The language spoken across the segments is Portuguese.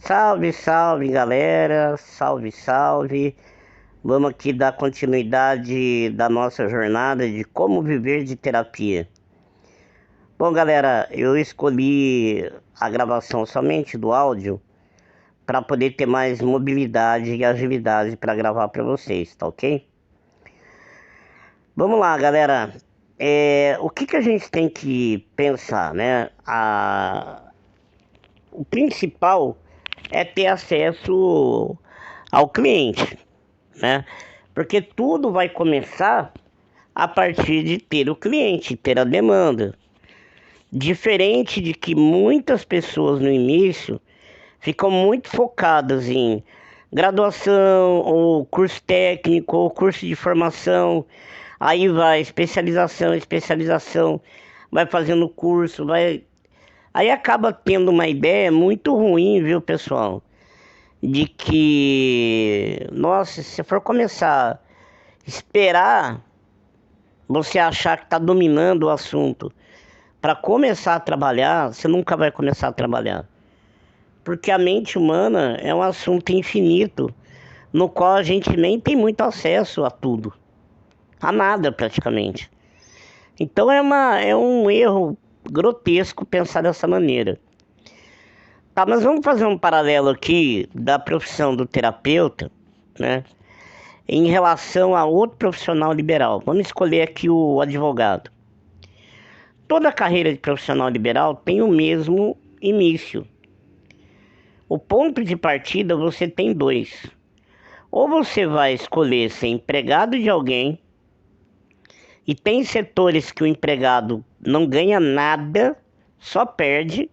Salve, salve galera, salve, salve. Vamos aqui dar continuidade da nossa jornada de como viver de terapia. Bom, galera, eu escolhi a gravação somente do áudio para poder ter mais mobilidade e agilidade para gravar para vocês, tá ok? Vamos lá, galera. O que a gente tem que pensar, né? O principal é ter acesso ao cliente, né? Porque tudo vai começar a partir de ter o cliente, ter a demanda. Diferente de que muitas pessoas no início ficam muito focadas em graduação, ou curso técnico, ou curso de formação, aí vai especialização, especialização, vai fazendo curso, vai. Aí acaba tendo uma ideia muito ruim, viu, pessoal? De que, nossa, se você for começar a esperar você achar que está dominando o assunto para começar a trabalhar, você nunca vai começar a trabalhar. Porque a mente humana é um assunto infinito, no qual a gente nem tem muito acesso a tudo, a nada praticamente. Então é um erro grotesco pensar dessa maneira. Tá, mas vamos fazer um paralelo aqui da profissão do terapeuta, né? Em relação a outro profissional liberal. Vamos escolher aqui o advogado. Toda carreira de profissional liberal tem o mesmo início. O ponto de partida você tem dois. Ou você vai escolher ser empregado de alguém, e tem setores que o empregado não ganha nada, só perde,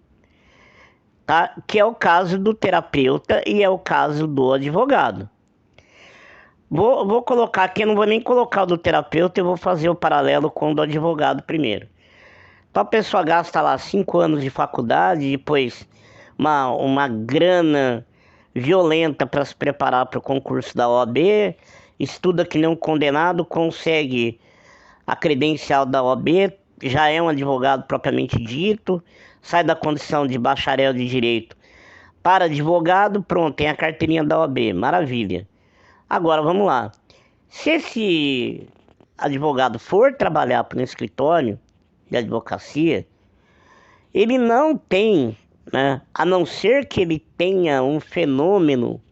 tá? Que é o caso do terapeuta e é o caso do advogado. Vou colocar aqui, eu não vou nem colocar o do terapeuta, eu vou fazer o paralelo com o do advogado primeiro. Então a pessoa gasta lá 5 anos de faculdade, depois uma grana violenta para se preparar para o concurso da OAB, estuda que nem um condenado, consegue a credencial da OAB, já é um advogado propriamente dito, sai da condição de bacharel de direito para advogado, pronto, tem a carteirinha da OAB, maravilha. Agora vamos lá, se esse advogado for trabalhar para um escritório de advocacia, ele não tem, né, a não ser que ele tenha um fenômeno,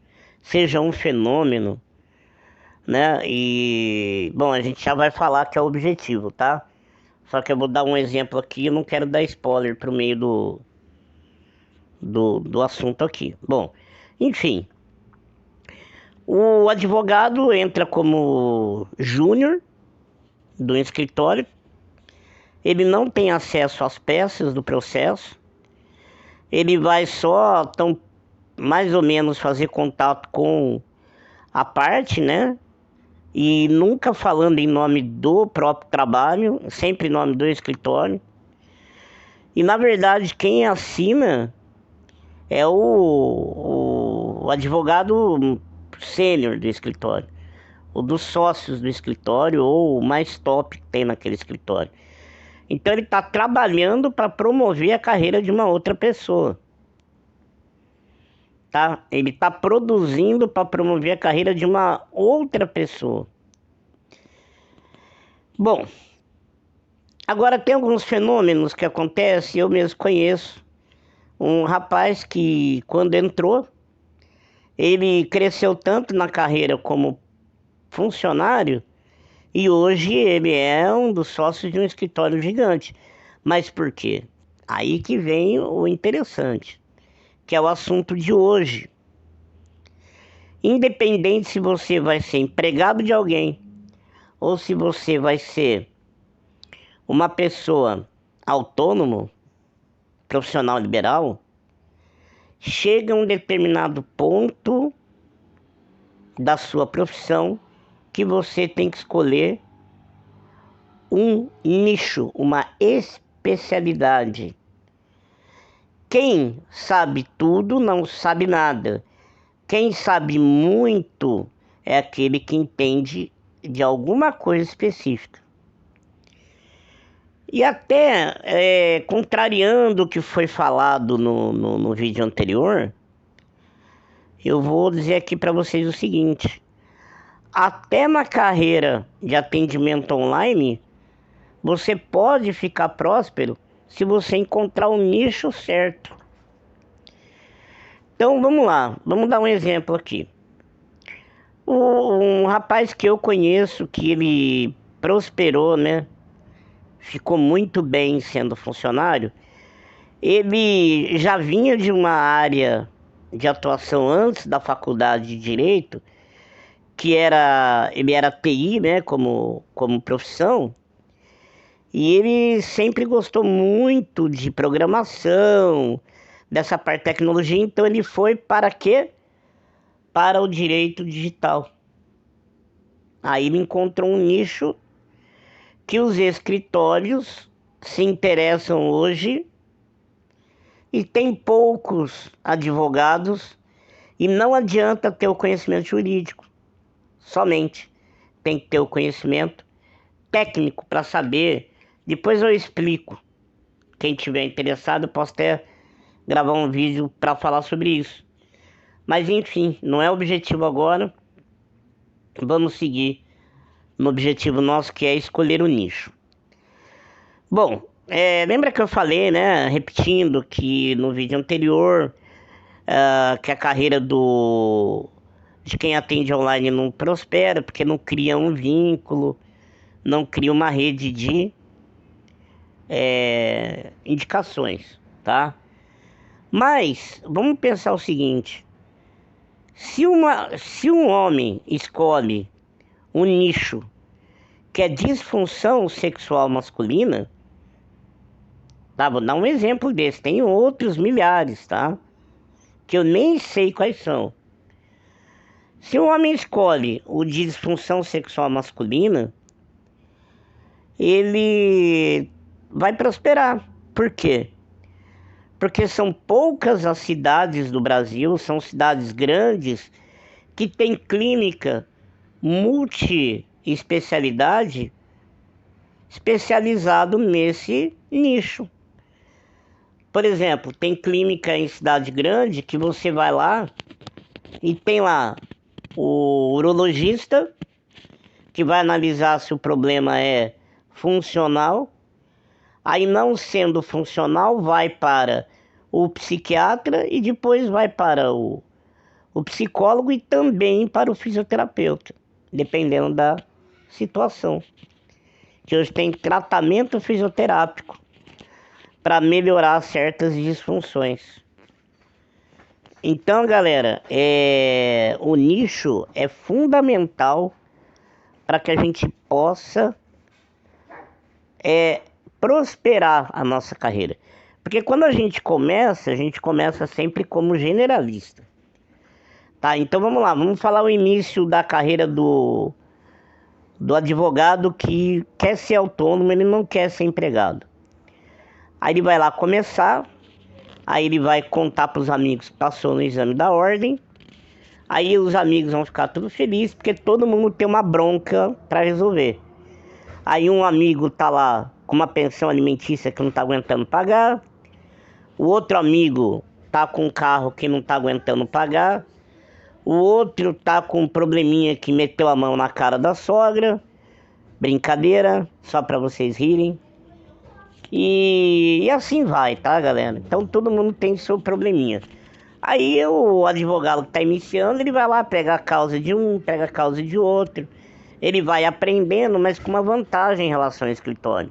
seja um fenômeno, né, e, bom, a gente já vai falar que é o objetivo, tá? Só que eu vou dar um exemplo aqui, eu não quero dar spoiler pro meio do assunto aqui. Bom, enfim, o advogado entra como júnior do escritório, ele não tem acesso às peças do processo, ele vai só, tão, mais ou menos, fazer contato com a parte, né? E nunca falando em nome do próprio trabalho, sempre em nome do escritório. E na verdade quem assina é o advogado sênior do escritório, o dos sócios do escritório, ou o mais top que tem naquele escritório. Então ele está trabalhando para promover a carreira de uma outra pessoa, tá? Ele está produzindo para promover a carreira de uma outra pessoa. Bom, agora tem alguns fenômenos que acontecem, eu mesmo conheço um rapaz que quando entrou, ele cresceu tanto na carreira como funcionário, e hoje ele é um dos sócios de um escritório gigante. Mas por quê? Aí que vem o interessante, que é o assunto de hoje. Independente se você vai ser empregado de alguém, ou se você vai ser uma pessoa autônomo, profissional liberal, chega a um determinado ponto da sua profissão que você tem que escolher um nicho, uma especialidade. Quem sabe tudo não sabe nada. Quem sabe muito é aquele que entende de alguma coisa específica. E até contrariando o que foi falado no vídeo anterior, eu vou dizer aqui para vocês o seguinte: até na carreira de atendimento online, você pode ficar próspero se você encontrar o nicho certo. Então vamos lá, vamos dar um exemplo aqui. Um rapaz que eu conheço, que ele prosperou, né? Ficou muito bem sendo funcionário. Ele já vinha de uma área de atuação antes da faculdade de Direito, ele era TI, né, como profissão, e ele sempre gostou muito de programação, dessa parte de tecnologia, então ele foi para quê? Para o direito digital. Aí ele encontrou um nicho que os escritórios se interessam hoje e tem poucos advogados e não adianta ter o conhecimento jurídico, somente tem que ter o conhecimento técnico para saber. Depois eu explico. Quem tiver interessado, eu posso até gravar um vídeo para falar sobre isso. Mas enfim, não é objetivo agora. Vamos seguir no objetivo nosso, que é escolher o nicho. Bom, lembra que eu falei, né, repetindo, que no vídeo anterior, que a carreira de quem atende online não prospera, porque não cria um vínculo, não cria uma rede de indicações, tá? Mas vamos pensar o seguinte: se um homem escolhe um nicho que é disfunção sexual masculina, tá? Vou dar um exemplo desse, tem outros milhares, tá? Que eu nem sei quais são. Se um homem escolhe o de disfunção sexual masculina, ele vai prosperar. Por quê? Porque são poucas as cidades do Brasil, são cidades grandes, que tem clínica multi-especialidade especializado nesse nicho. Por exemplo, tem clínica em cidade grande que você vai lá e tem lá o urologista que vai analisar se o problema é funcional. Aí, não sendo funcional, vai para o psiquiatra e depois vai para o psicólogo e também para o fisioterapeuta, dependendo da situação. Que hoje tem tratamento fisioterápico para melhorar certas disfunções. Então, galera, o nicho é fundamental para que a gente possa prosperar a nossa carreira. Porque quando a gente começa sempre como generalista. Tá, então vamos lá, vamos falar o início da carreira do advogado que quer ser autônomo, ele não quer ser empregado. Aí ele vai lá começar, aí ele vai contar para os amigos que passou no exame da ordem, aí os amigos vão ficar tudo felizes, porque todo mundo tem uma bronca para resolver. Aí um amigo tá lá com uma pensão alimentícia que não tá aguentando pagar, o outro amigo tá com um carro que não tá aguentando pagar, o outro tá com um probleminha que meteu a mão na cara da sogra. Brincadeira, só para vocês rirem. E assim vai, tá, galera? Então todo mundo tem seu probleminha. Aí o advogado que tá iniciando, ele vai lá, pega a causa de um, pega a causa de outro. Ele vai aprendendo, mas com uma vantagem em relação ao escritório.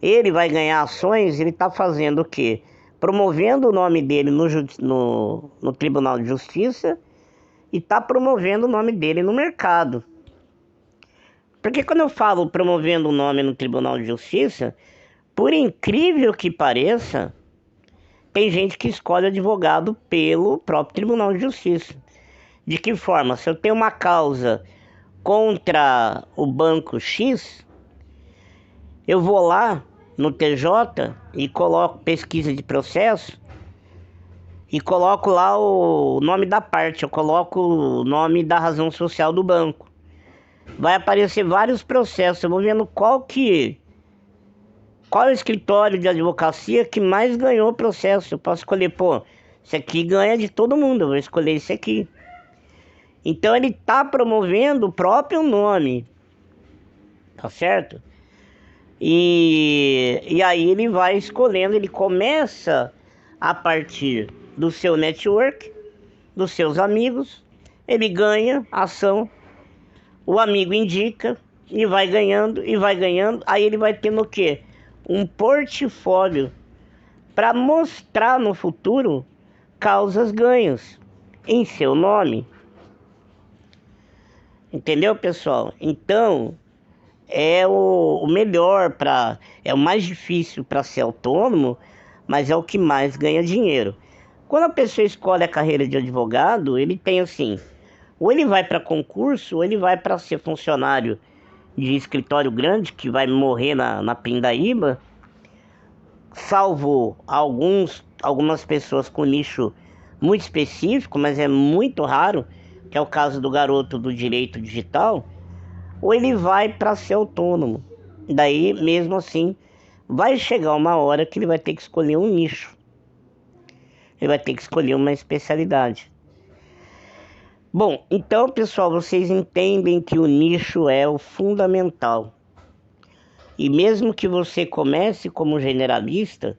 Ele vai ganhar ações, ele tá fazendo o quê? Promovendo o nome dele no Tribunal de Justiça e tá promovendo o nome dele no mercado. Porque quando eu falo promovendo o nome no Tribunal de Justiça, por incrível que pareça, tem gente que escolhe advogado pelo próprio Tribunal de Justiça. De que forma? Se eu tenho uma causa contra o banco X, eu vou lá no TJ e coloco pesquisa de processo e coloco lá o nome da parte, eu coloco o nome da razão social do banco. Vai aparecer vários processos, eu vou vendo qual é o escritório de advocacia que mais ganhou processo. Eu posso escolher, Esse aqui ganha de todo mundo, eu vou escolher esse aqui. Então ele está promovendo o próprio nome, tá certo? E aí ele vai escolhendo, ele começa a partir do seu network, dos seus amigos, ele ganha ação, o amigo indica e vai ganhando, aí ele vai tendo o quê? Um portfólio para mostrar no futuro causas ganhas em seu nome. Entendeu, pessoal? Então, é o melhor para, é o mais difícil para ser autônomo, mas é o que mais ganha dinheiro. Quando a pessoa escolhe a carreira de advogado, ele tem assim, ou ele vai para concurso, ou ele vai para ser funcionário de escritório grande, que vai morrer na pindaíba, salvo algumas pessoas com nicho muito específico, mas é muito raro, que é o caso do garoto do direito digital, ou ele vai para ser autônomo. Daí, mesmo assim, vai chegar uma hora que ele vai ter que escolher um nicho. Ele vai ter que escolher uma especialidade. Bom, então, pessoal, vocês entendem que o nicho é o fundamental. E mesmo que você comece como generalista,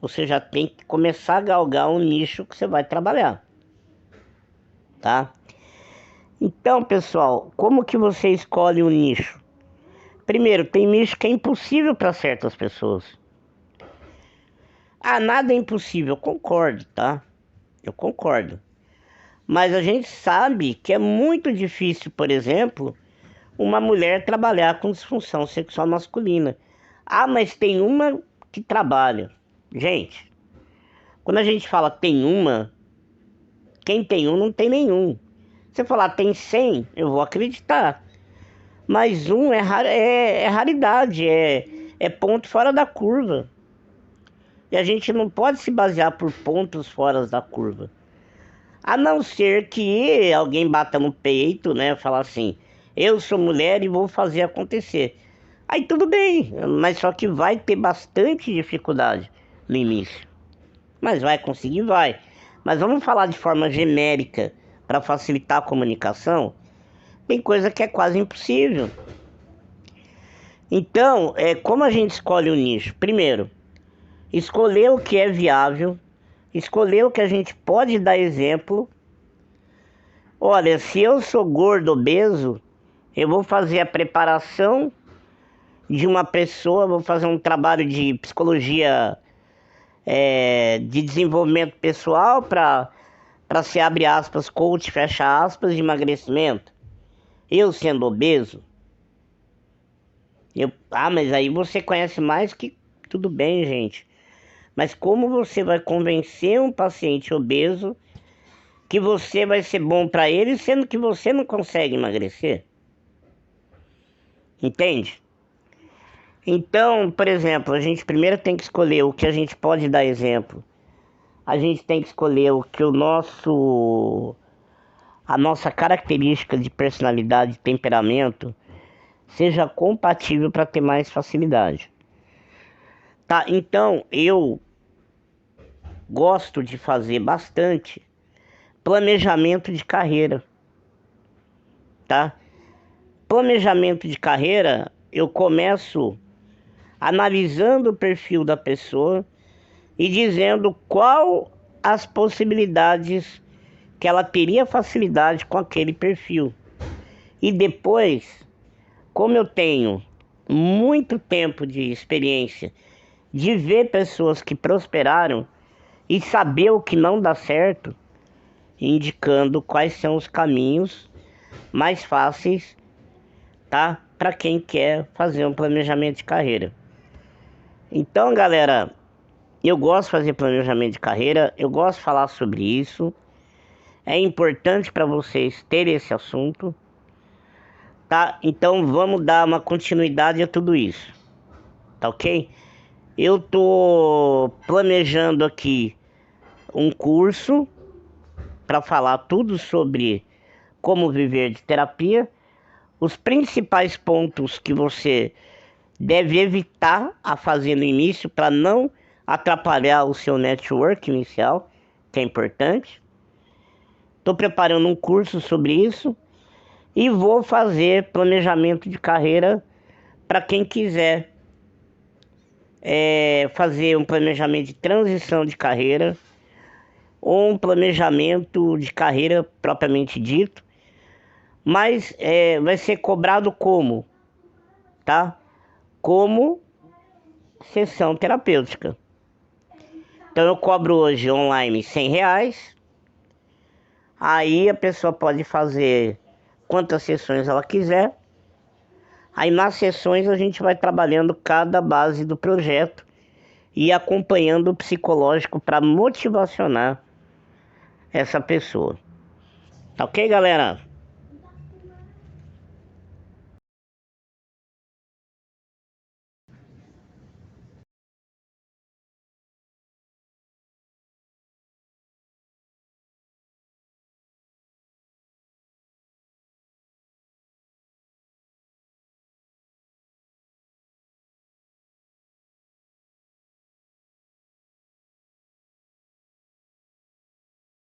você já tem que começar a galgar um nicho que você vai trabalhar. Tá? Então, pessoal, como que você escolhe um nicho? Primeiro, tem nicho que é impossível para certas pessoas. Ah, nada é impossível, eu concordo, tá? Eu concordo. Mas a gente sabe que é muito difícil, por exemplo, uma mulher trabalhar com disfunção sexual masculina. Ah, mas tem uma que trabalha. Gente, quando a gente fala tem uma, quem tem um não tem nenhum. Se você falar tem 100, eu vou acreditar. Mas um é raridade, é ponto fora da curva. E a gente não pode se basear por pontos fora da curva. A não ser que alguém bata no peito, né? Falar assim, eu sou mulher e vou fazer acontecer. Aí tudo bem, mas só que vai ter bastante dificuldade no início. Mas vai conseguir, vai. Mas vamos falar de forma genérica para facilitar a comunicação. Tem coisa que é quase impossível. Então, como a gente escolhe o nicho? Primeiro, escolher o que é viável, escolher o que a gente pode dar exemplo. Olha, se eu sou gordo, obeso, eu vou fazer a preparação de uma pessoa, vou fazer um trabalho de psicologia, de desenvolvimento pessoal para ser, abre aspas, coach, fecha aspas, de emagrecimento. Eu sendo obeso, mas aí você conhece mais que tudo bem, gente. Mas como você vai convencer um paciente obeso que você vai ser bom para ele, sendo que você não consegue emagrecer? Entende? Então, por exemplo, a gente primeiro tem que escolher o que a gente pode dar exemplo. A gente tem que escolher o que a nossa característica de personalidade, temperamento, seja compatível para ter mais facilidade. Tá, então eu gosto de fazer bastante planejamento de carreira, tá? Planejamento de carreira, eu começo analisando o perfil da pessoa e dizendo qual as possibilidades que ela teria facilidade com aquele perfil. E depois, como eu tenho muito tempo de experiência de ver pessoas que prosperaram e saber o que não dá certo, indicando quais são os caminhos mais fáceis, tá? Para quem quer fazer um planejamento de carreira. Então, galera, eu gosto de fazer planejamento de carreira, eu gosto de falar sobre isso. É importante para vocês terem esse assunto, tá? Então vamos dar uma continuidade a tudo isso, tá ok? Eu tô planejando aqui um curso para falar tudo sobre como viver de terapia, os principais pontos que você deve evitar a fazer no início para não atrapalhar o seu network inicial, que é importante. Estou preparando um curso sobre isso e vou fazer planejamento de carreira para quem quiser fazer um planejamento de transição de carreira ou um planejamento de carreira propriamente dito, mas vai ser cobrado como, tá? Como sessão terapêutica. Então eu cobro hoje online R$ 100. Aí a pessoa pode fazer quantas sessões ela quiser. Aí nas sessões a gente vai trabalhando cada base do projeto e acompanhando o psicológico para motivacionar essa pessoa. Tá ok, galera?